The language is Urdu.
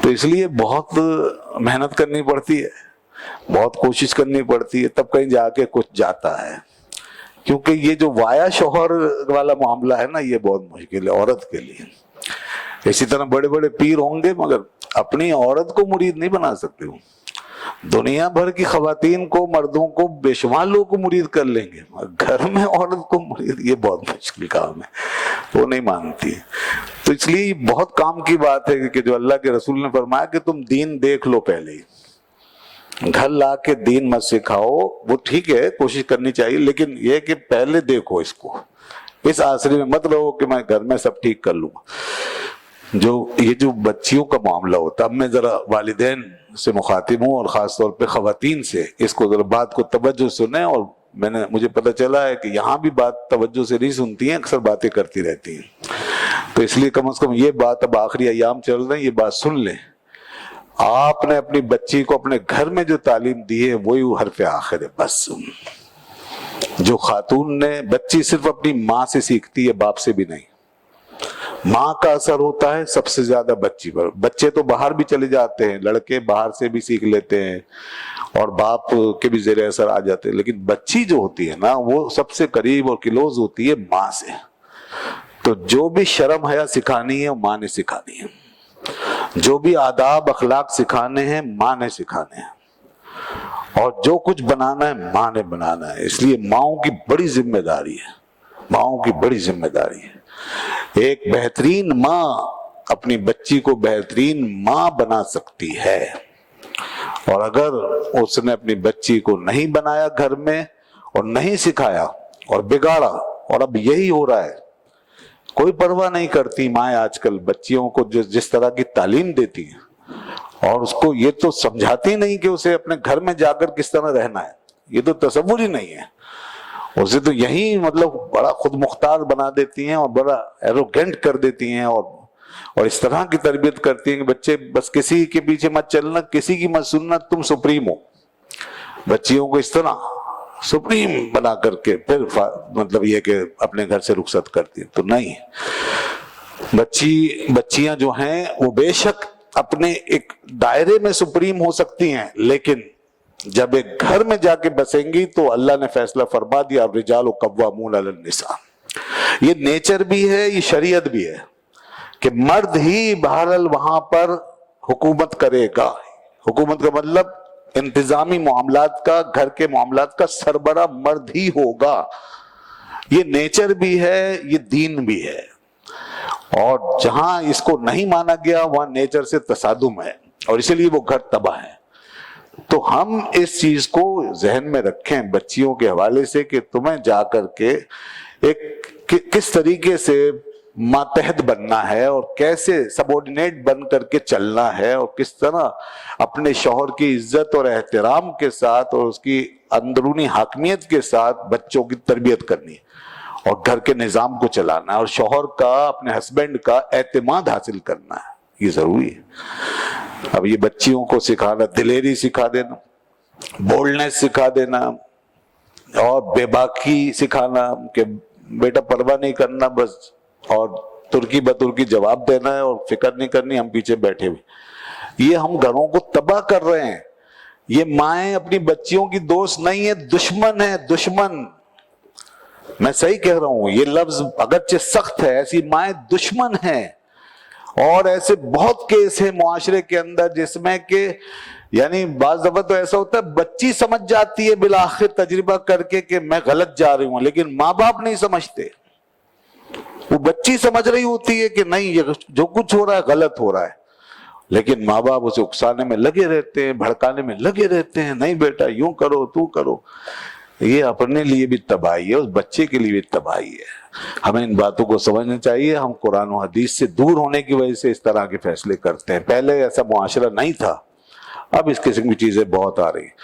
تو اس لیے بہت محنت کرنی پڑتی ہے، بہت کوشش کرنی پڑتی ہے، تب کہیں جا کے کچھ جاتا ہے. کیونکہ یہ جو وایا شوہر والا معاملہ ہے نا، یہ بہت مشکل ہے عورت کے لیے. اسی طرح بڑے بڑے پیر ہوں گے مگر اپنی عورت کو مرید نہیں بنا سکتے. ہوں دنیا بھر کی خواتین کو، مردوں کو، بے شمار لوگوں کو مرید کر لیں گے، گھر میں عورت کو مرید، یہ بہت مشکل کام ہے، وہ نہیں مانتی. تو اس لیے بہت کام کی بات ہے کہ جو اللہ کے رسول نے فرمایا کہ تم دین دیکھ لو پہلے ہی، گھر لا کے دین مت سکھاؤ. وہ ٹھیک ہے کوشش کرنی چاہیے، لیکن یہ کہ پہلے دیکھو اس کو، اس آسرے میں مت رہو کہ میں گھر میں سب ٹھیک کر لوں. یہ جو بچیوں کا معاملہ ہوتا ہے، اب میں ذرا والدین سے مخاطب ہوں اور خاص طور پہ خواتین سے، اس کو ذرا بات کو توجہ سنیں. اور مجھے پتہ چلا ہے کہ یہاں بھی بات توجہ سے نہیں سنتی ہیں، اکثر باتیں کرتی رہتی ہیں. تو اس لیے کم از کم یہ بات، اب آخری ایام چل رہے ہیں، یہ بات سن لیں. آپ نے اپنی بچی کو اپنے گھر میں جو تعلیم دی ہے وہی حرف آخر ہے بس. جو خاتون نے، بچی صرف اپنی ماں سے سیکھتی ہے، باپ سے بھی نہیں. ماں کا اثر ہوتا ہے سب سے زیادہ بچی پر. بچے تو باہر بھی چلے جاتے ہیں، لڑکے باہر سے بھی سیکھ لیتے ہیں اور باپ کے بھی زیر اثر آ جاتے ہیں، لیکن بچی جو ہوتی ہے نا وہ سب سے قریب اور کلوز ہوتی ہے ماں سے. تو جو بھی شرم حیا سکھانی ہے وہ ماں نے سکھانی ہے، جو بھی آداب اخلاق سکھانے ہیں ماں نے سکھانے ہیں، اور جو کچھ بنانا ہے ماں نے بنانا ہے. اس لیے ماؤں کی بڑی ذمہ داری ہے، ماؤں کی بڑی ذمہ داری ہے. ایک بہترین ماں اپنی بچی کو بہترین ماں بنا سکتی ہے، اور اگر اس نے اپنی بچی کو نہیں بنایا گھر میں اور نہیں سکھایا اور بگاڑا، اور اب یہی ہو رہا ہے، کوئی پرواہ نہیں کرتی مائیں آج کل بچیوں کو جس طرح کی تعلیم دیتی ہیں، اور اس کو یہ تو سمجھاتی نہیں کہ اسے اپنے گھر میں جا کر کس طرح رہنا ہے. یہ تو تصور ہی نہیں ہے. اسے تو یہی مطلب بڑا خود مختار بنا دیتی ہیں اور بڑا ایروگینٹ کر دیتی ہیں، اور اس طرح کی تربیت کرتی ہیں کہ بچے بس کسی کے پیچھے مت چلنا، کسی کی مت سننا، تم سپریم ہو. بچیوں کو اس طرح سپریم بنا کر کے پھر مطلب یہ کہ اپنے گھر سے رخصت کرتی ہیں. تو نہیں، بچیاں جو ہیں وہ بے شک اپنے ایک دائرے میں سپریم ہو سکتی ہیں، لیکن جب ایک گھر میں جا کے بسیں گی تو اللہ نے فیصلہ فرما دیا، الرجال قوامون علی النساء. یہ نیچر بھی ہے، یہ شریعت بھی ہے کہ مرد ہی بہرحال وہاں پر حکومت کرے گا. حکومت کا مطلب انتظامی معاملات کا، گھر کے معاملات کا سربراہ مرد ہی ہوگا. یہ نیچر بھی ہے، یہ دین بھی ہے. اور جہاں اس کو نہیں مانا گیا وہاں نیچر سے تصادم ہے، اور اسی لیے وہ گھر تباہ ہے. تو ہم اس چیز کو ذہن میں رکھیں بچیوں کے حوالے سے کہ تمہیں جا کر کے ایک کس طریقے سے ماتحت بننا ہے، اور کیسے سبورڈینیٹ بن کر کے چلنا ہے، اور کس طرح اپنے شوہر کی عزت اور احترام کے ساتھ اور اس کی اندرونی حاکمیت کے ساتھ بچوں کی تربیت کرنی ہے، اور گھر کے نظام کو چلانا ہے، اور شوہر کا، اپنے ہسبینڈ کا اعتماد حاصل کرنا ہے. یہ ضروری ہے. اب یہ بچیوں کو سکھانا، دلیری سکھا دینا، بولڈنس سکھا دینا، اور بے باکی سکھانا کہ بیٹا پرواہ نہیں کرنا بس، اور ترکی بترکی جواب دینا ہے اور فکر نہیں کرنی، ہم پیچھے بیٹھے ہوئے. یہ ہم گھروں کو تباہ کر رہے ہیں. یہ مائیں اپنی بچیوں کی دوست نہیں ہے، دشمن ہے، دشمن. میں صحیح کہہ رہا ہوں، یہ لفظ اگرچہ سخت ہے، ایسی مائیں دشمن ہیں. اور ایسے بہت کیس ہیں معاشرے کے اندر جس میں کہ یعنی بعض دفعہ تو ایسا ہوتا ہے بچی سمجھ جاتی ہے بالآخر تجربہ کر کے کہ میں غلط جا رہی ہوں، لیکن ماں باپ نہیں سمجھتے. وہ بچی سمجھ رہی ہوتی ہے کہ نہیں یہ جو کچھ ہو رہا ہے غلط ہو رہا ہے، لیکن ماں باپ اسے اکسانے میں لگے رہتے ہیں، بھڑکانے میں لگے رہتے ہیں، نہیں بیٹا یوں کرو تو کرو. یہ اپنے لیے بھی تباہی ہے، اس بچے کے لیے بھی تباہی ہے. ہمیں ان باتوں کو سمجھنا چاہیے. ہم قرآن و حدیث سے دور ہونے کی وجہ سے اس طرح کے فیصلے کرتے ہیں. پہلے ایسا معاشرہ نہیں تھا، اب اس قسم کی چیزیں بہت آ رہی ہیں.